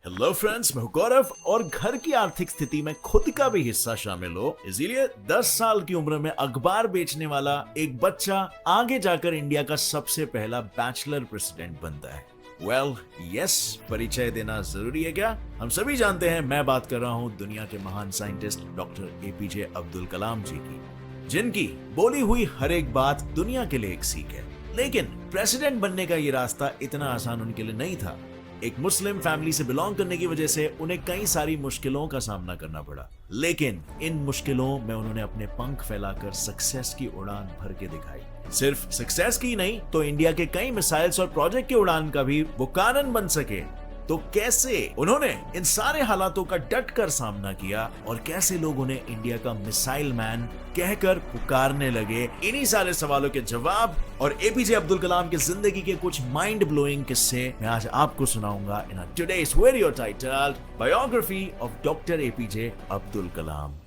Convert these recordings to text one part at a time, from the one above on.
Hello friends, मैं हूं गौरव और घर की आर्थिक स्थिति में खुद का भी हिस्सा शामिल हो, इसीलिए 10 साल की उम्र में अखबार बेचने वाला एक बच्चा आगे जाकर इंडिया का सबसे पहला बैचलर प्रेसिडेंट बनता है। वेल, यस, परिचय देना जरूरी है क्या? हम सभी जानते हैं, मैं बात कर रहा हूं दुनिया के महान scientist doctor APJ Abdul Kalam जी की, जिनकी बोली हुई हर एक बात दुनिया के लिए एक सीख है। लेकिन प्रेसिडेंट बनने का ये रास्ता इतना आसान उनके लिए नहीं था। एक मुस्लिम फैमिली से बिलोंग करने की वजह से उन्हें कई सारी मुश्किलों का सामना करना पड़ा, लेकिन इन मुश्किलों में उन्होंने अपने पंख फैलाकर सक्सेस की उड़ान भर के दिखाई। सिर्फ सक्सेस की नहीं तो इंडिया के कई मिसाइल्स और प्रोजेक्ट की उड़ान का भी वो कारण बन सके। तो कैसे उन्होंने इन सारे हालातों का डट कर सामना किया और कैसे लोग उन्हें इंडिया का मिसाइल मैन कहकर पुकारने लगे, इन्हीं सारे सवालों के जवाब और एपीजे अब्दुल कलाम की जिंदगी के कुछ माइंड ब्लोइंग किस्से मैं आज आपको सुनाऊंगा in today's video titled biography of doctor APJ Abdul Kalam.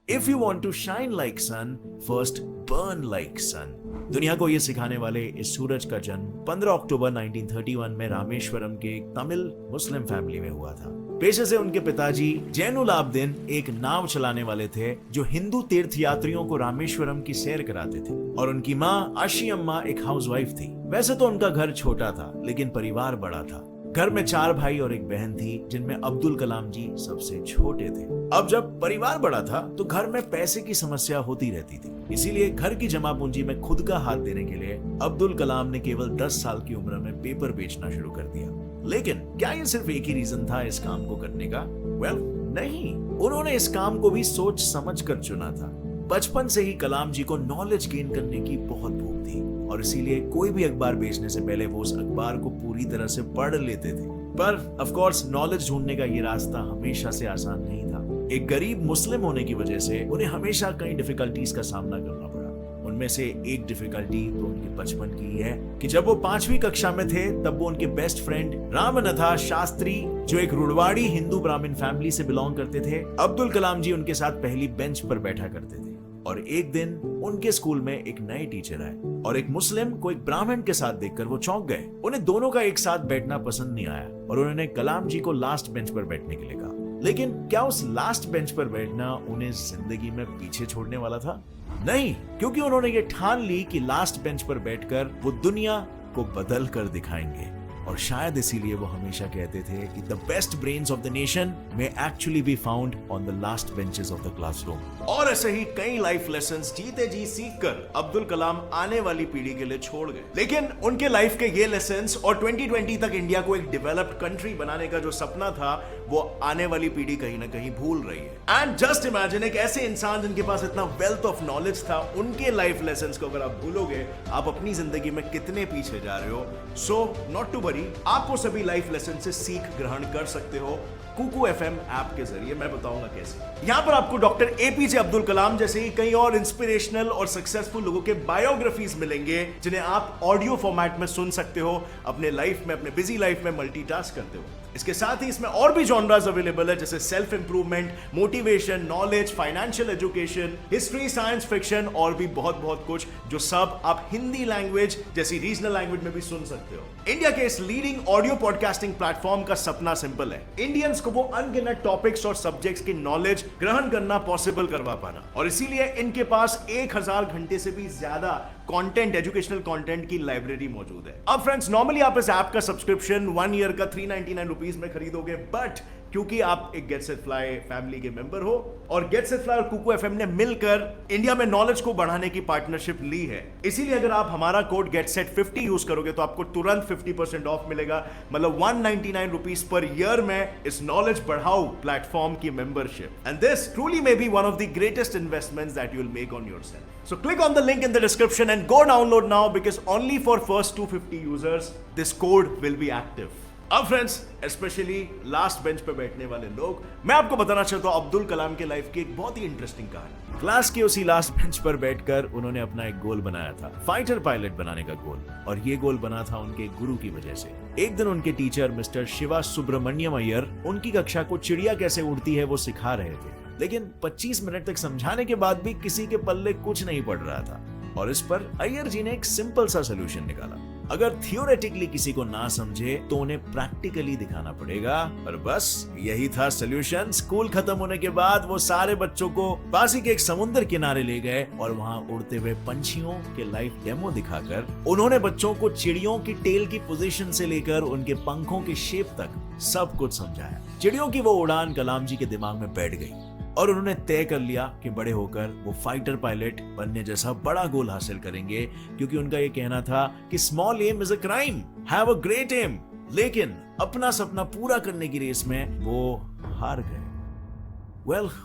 If you want to shine like sun, first burn like sun. दुनिया को ये सिखाने वाले इस सूरज का जन्म 15 अक्टूबर 1931 में रामेश्वरम के एक तमिल मुस्लिम फैमिली में हुआ था। पेशे से उनके पिताजी जैनुल आबदीन एक नाव चलाने वाले थे जो हिंदू तीर्थ यात्रियों को रामेश्वरम की सैर कराते थे, और उनकी माँ आशी अम्मा एक हाउसवाइफ थी। वैसे तो उनका घर छोटा था, लेकिन परिवार बड़ा था। घर में 4 भाई और एक बहन थी, जिनमें अब्दुल कलाम जी सबसे छोटे थे। अब जब परिवार बड़ा था तो घर में पैसे की समस्या होती रहती थी, इसीलिए घर की जमा पूंजी में खुद का हाथ देने के लिए अब्दुल कलाम ने केवल 10 साल की उम्र में पेपर बेचना शुरू कर दिया। लेकिन क्या ये सिर्फ एक ही रीजन था इस काम को करने का? वेल, नहीं, उन्होंने इस काम को भी सोच समझ कर चुना था। बचपन से ही कलाम जी को नॉलेज गेन करने की बहुत भूख थी, और इसीलिए कोई भी अखबार बेचने से पहले वो उस अखबार को पूरी तरह से पढ़ लेते थे। पर ऑफ कोर्स नॉलेज ढूंढने का ये रास्ता हमेशा से आसान नहीं था। एक गरीब मुस्लिम होने की वजह से उन्हें हमेशा कई डिफिकल्टीज का सामना करना पड़ा। उनमें से एक डिफिकल्टी तो उनके बचपन की ही है कि जब वो 5वीं कक्षा में थे तब वो उनके बेस्ट फ्रेंड रामनाथा शास्त्री, जो एक रुड़वाड़ी हिंदू ब्राह्मण फैमिली से बिलोंग करते थे, अब्दुल कलाम जी उनके साथ पहली बेंच पर बैठा करते थे। और एक दिन उनके स्कूल में एक नए टीचर आए और एक मुस्लिम को एक ब्राह्मण के साथ देखकर वो चौंक गए। उन्हें दोनों का एक साथ बैठना पसंद नहीं आया और उन्होंने कलाम जी को लास्ट बेंच पर बैठने के लिए कहा। लेकिन क्या उस लास्ट बेंच पर बैठना उन्हें जिंदगी में पीछे छोड़ने वाला था? नहीं, क्योंकि उन्होंने ये ठान ली कि लास्ट बेंच पर बैठकर वो दुनिया को बदल कर दिखाएंगे। और शायद इसीलिए वो हमेशा कहते थे कि the best brains of the nation may actually be found on the last benches of the classroom. और ऐसे ही कई लाइफ लेसन्स जीते जी सीख कर अब्दुल कलाम आने वाली पीढ़ी के लिए छोड़ गए। लेकिन उनके लाइफ के ये लेसन्स और 2020 तक इंडिया को एक डेवलप्ड कंट्री बनाने का जो सपना था, वो आने वाली पीढ़ी कहीं ना कहीं भूल रही है। एंड जस्ट इमेजिन, एक ऐसे इंसान जिनके पास इतना वेल्थ ऑफ नॉलेज था, उनके लाइफ लेसन्स को अगर आप भूलोगे, आप अपनी जिंदगी में कितने पीछे जा रहे हो। सो नॉट टू वरी, आप वो सभी लाइफ लेसन से सीख ग्रहण कर सकते हो कुकू एफएम ऐप के जरिए। मैं बताऊंगा कैसे। यहां पर आपको डॉक्टर एपीजे अब्दुल कलाम जैसे ही कई और इंस्पिरेशनल और सक्सेसफुल लोगों के बायोग्राफीज मिलेंगे, जिन्हें आप ऑडियो फॉर्मेट में सुन सकते हो, अपने लाइफ में, अपने बिजी लाइफ में मल्टीटास्क करते हो। इसके साथ ही इसमें और भी जॉनरास अवेलेबल है, जैसे self improvement, motivation, knowledge, financial education, history, science fiction और भी बहुत बहुत कुछ, जो सब आप हिंदी लैंग्वेज जैसी रीजनल लैंग्वेज में भी सुन सकते हो। इंडिया के इस लीडिंग ऑडियो पॉडकास्टिंग प्लेटफॉर्म का सपना सिंपल है, इंडियंस को वो अनगिनत टॉपिक्स और सब्जेक्ट्स की नॉलेज ग्रहण करना पॉसिबल करवा पाना। और इसीलिए इनके पास 1000 घंटे से भी ज्यादा कंटेंट, एजुकेशनल कंटेंट की लाइब्रेरी मौजूद है। अब फ्रेंड्स, नॉर्मली आप इस ऐप का सब्सक्रिप्शन 1 ईयर का 399 रुपीज में खरीदोगे, बट क्योंकि आप एक गेट सेट फ्लाई फैमिली के मेंबर हो और गेट सेट फ्लाई और कुकू एफएम ने मिलकर इंडिया में नॉलेज को बढ़ाने की पार्टनरशिप ली है, इसीलिए अगर आप हमारा कोड गेट सेट 50 यूज करोगे तो आपको तुरंत 50% ऑफ मिलेगा, मतलब 199 रुपीज पर ईयर में इस नॉलेज बढ़ाओ प्लेटफॉर्म की membership. And this truly may be one of the greatest investments that you will make on yourself. So click on the link in the description and go download now, because only for first 250 users this code will be active. अब friends, specially last bench पे बैठने वाले लोग, मैं आपको बताना चाहता हूं अब्दुल कलाम के लाइफ की एक बहुत ही इंटरेस्टिंग कहानी। क्लास के उसी लास्ट बेंच पर बैठकर उन्होंने अपना एक गोल बनाया था, फाइटर पायलट बनाने का गोल, और ये गोल बना था उनके गुरु की वजह से। एक दिन उनके टीचर मिस्टर शिवा सुब्रमण्यम अय्यर उनकी कक्षा को चिड़िया कैसे उड़ती है वो सिखा रहे थे, लेकिन 25 मिनट तक समझाने के बाद भी किसी के पल्ले कुछ नहीं पड़ रहा था। और इस पर अय्यर जी ने एक सिंपल सा सोल्यूशन निकाला। अगर थियोरेटिकली किसी को ना समझे तो उन्हें प्रैक्टिकली दिखाना पड़ेगा। और बस यही था सोल्यूशन। स्कूल खत्म होने के बाद वो सारे बच्चों को पास ही के एक समुद्र किनारे ले गए और वहां उड़ते हुए पंछियों के लाइव डेमो दिखाकर उन्होंने बच्चों को चिड़ियों की टेल की पोजीशन से लेकर उनके पंखों के शेप तक सब कुछ समझाया। चिड़ियों की वो उड़ान कलाम जी के दिमाग में बैठ गई और उन्होंने तय कर लिया कि बड़े होकर वो फाइटर पायलट बनने जैसा बड़ा गोल हासिल करेंगे, क्योंकि उनका ये कहना था कि small aim is a crime, have a great aim. लेकिन अपना सपना पूरा करने की रेस में वो हार गए।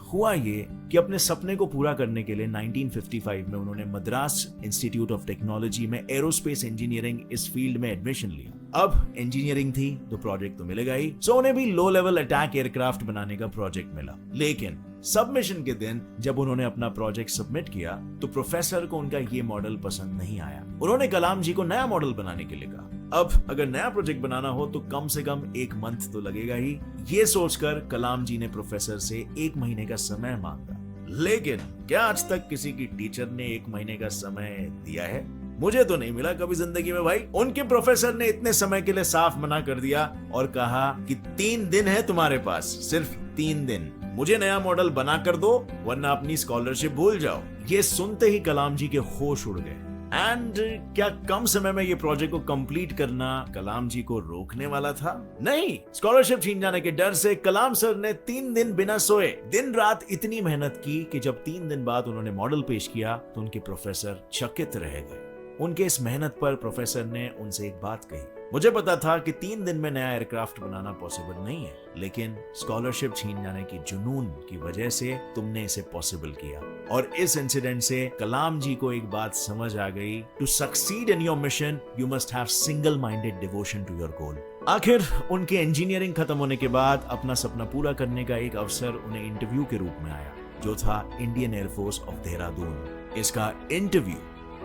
हुआ ये कि अपने सपने को पूरा करने के लिए 1955 में उन्होंने मद्रास इंस्टीट्यूट ऑफ टेक्नोलॉजी में एरोस्पेस इंजीनियरिंग इस फील्ड में एडमिशन लिया। अब इंजीनियरिंग थी तो प्रोजेक्ट तो मिलेगा ही, सो उन्हें भी लो लेवल अटैक एयरक्राफ्ट बनाने का प्रोजेक्ट मिला। लेकिन सबमिशन के दिन जब उन्होंने अपना प्रोजेक्ट सबमिट किया तो प्रोफेसर को उनका ये मॉडल पसंद नहीं आया। उन्होंने कलाम जी को नया मॉडल बनाने के लिए कहा। अब अगर नया प्रोजेक्ट बनाना हो तो कम से कम 1 मंथ तो लगेगा ही। ये सोचकर कलाम जी ने प्रोफेसर से 1 महीने का समय मांगा। लेकिन क्या आज तक किसी की टीचर ने 1 महीने का समय दिया है? मुझे तो नहीं मिला कभी जिंदगी में भाई। उनके प्रोफेसर ने इतने समय के लिए साफ मना कर दिया और कहा कि 3 दिन है तुम्हारे पास, सिर्फ 3 दिन। मुझे नया मॉडल बना कर दो वरना अपनी स्कॉलरशिप भूल जाओ। ये सुनते ही कलाम जी के होश उड़ गए। एंड क्या कम समय में ये प्रोजेक्ट को कंप्लीट करना कलाम जी को रोकने वाला था? नहीं। स्कॉलरशिप छीन जाने के डर से कलाम सर ने 3 दिन बिना सोए दिन रात इतनी मेहनत की कि जब 3 दिन बाद उन्होंने मॉडल पेश किया तो उनके प्रोफेसर चकित रह गए। उनके इस मेहनत पर प्रोफेसर ने उनसे एक बात कही, मुझे पता था कि 3 दिन में नया एयरक्राफ्ट बनाना पॉसिबल नहीं है, लेकिन स्कॉलरशिप छीन जाने की जुनून की वजह से तुमने इसे पॉसिबल किया। और इस इंसिडेंट से कलाम जी को एक बात समझ आ गई, to succeed in your mission you must have single minded devotion to your goal. आखिर उनके इंजीनियरिंग खत्म होने के बाद अपना सपना पूरा करने का एक अवसर उन्हें इंटरव्यू के रूप में आया, जो था इंडियन एयरफोर्स ऑफ देहरादून। इसका इंटरव्यू,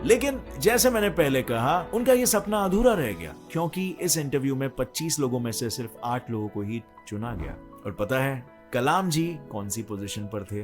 लेकिन जैसे मैंने पहले कहा उनका ये सपना अधूरा रह गया, क्योंकि इस इंटरव्यू में 25 लोगों में से सिर्फ 8 लोगों को ही चुना गया। और पता है कलाम जी कौन सी पोजीशन पर थे?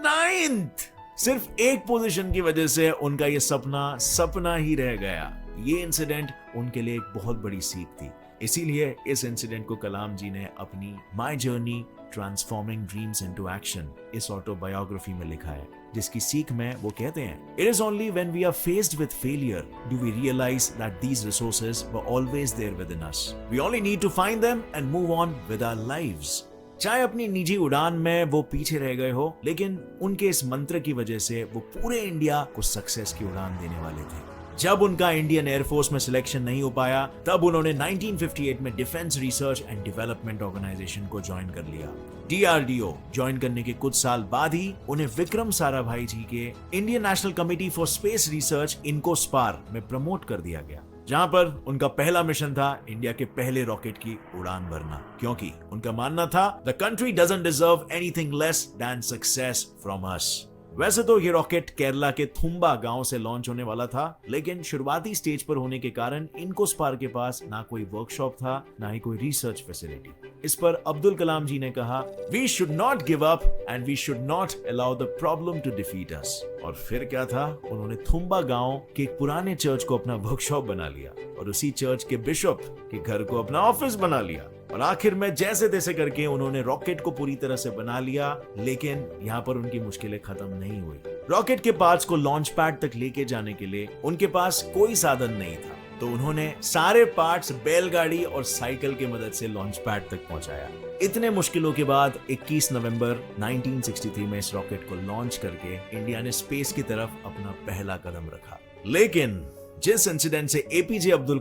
9th। सिर्फ एक पोजीशन की वजह से उनका ये सपना ही रह गया। ये इंसिडेंट उनके लिए एक बहुत बड़ी सीख थी। इसीलिए इस इंसिडेंट को कलाम जी ने अपनी my journey transforming dreams into action इस ऑटोबायोग्राफी में लिखा है, जिसकी सीख में वो कहते हैं, it is only when we are faced with failure do we realise that these resources were always there within us. We only need to find them and move on with our lives. चाहे अपनी निजी उड़ान में वो पीछे रह गए हो, लेकिन उनके इस मंत्र की वजह से वो पूरे इंडिया को सक्सेस की उड़ान देने वाले थे। जब उनका इंडियन एयरफोर्स में सिलेक्शन नहीं हो पाया, तब उन्होंने 1958 में defence research and development organisation को ज्वाइन कर लिया। DRDO ज्वाइन करने के कुछ साल बाद ही उन्हें विक्रम साराभाई जी के Indian National Committee for Space Research INCOSPAR में प्रमोट कर दिया गया, जहां पर उनका पहला मिशन था इंडिया के पहले रॉकेट की उड़ान भरना, क्योंकि उनका मानना था the country doesn't deserve anything less than success from us. वैसे तो ये रॉकेट केरला के थुम्बा गांव से लॉन्च होने वाला था, लेकिन शुरुआती स्टेज पर होने के कारण इनकोस्पार के पास ना कोई वर्कशॉप था, ना ही कोई रिसर्च फैसिलिटी। इस पर अब्दुल कलाम जी ने कहा, we should not give up and we should not allow the problem to defeat us. और फिर क्या था, उन्होंने थुम्बा गांव के एक पुराने चर्च को अपना वर्कशॉप बना लिया और उसी चर्च के बिशप के घर को अपना ऑफिस बना लिया। और आखिर में जैसे तैसे करके उन्होंने रॉकेट को पूरी तरह से बना लिया, लेकिन यहाँ पर उनकी मुश्किलें खत्म नहीं हुई। रॉकेट के पार्ट्स को लॉन्च पैड तक लेके जाने के लिए उनके पास कोई साधन नहीं था, तो उन्होंने सारे पार्ट्स बैलगाड़ी और साइकिल की मदद से लॉन्च पैड तक पहुंचाया। इतने मुश्किलों के बाद 21 नवंबर 1963 में इस रॉकेट को लॉन्च करके इंडिया ने स्पेस की तरफ अपना पहला कदम रखा। लेकिन जिस इंसिडेंट से APJ अब्दुल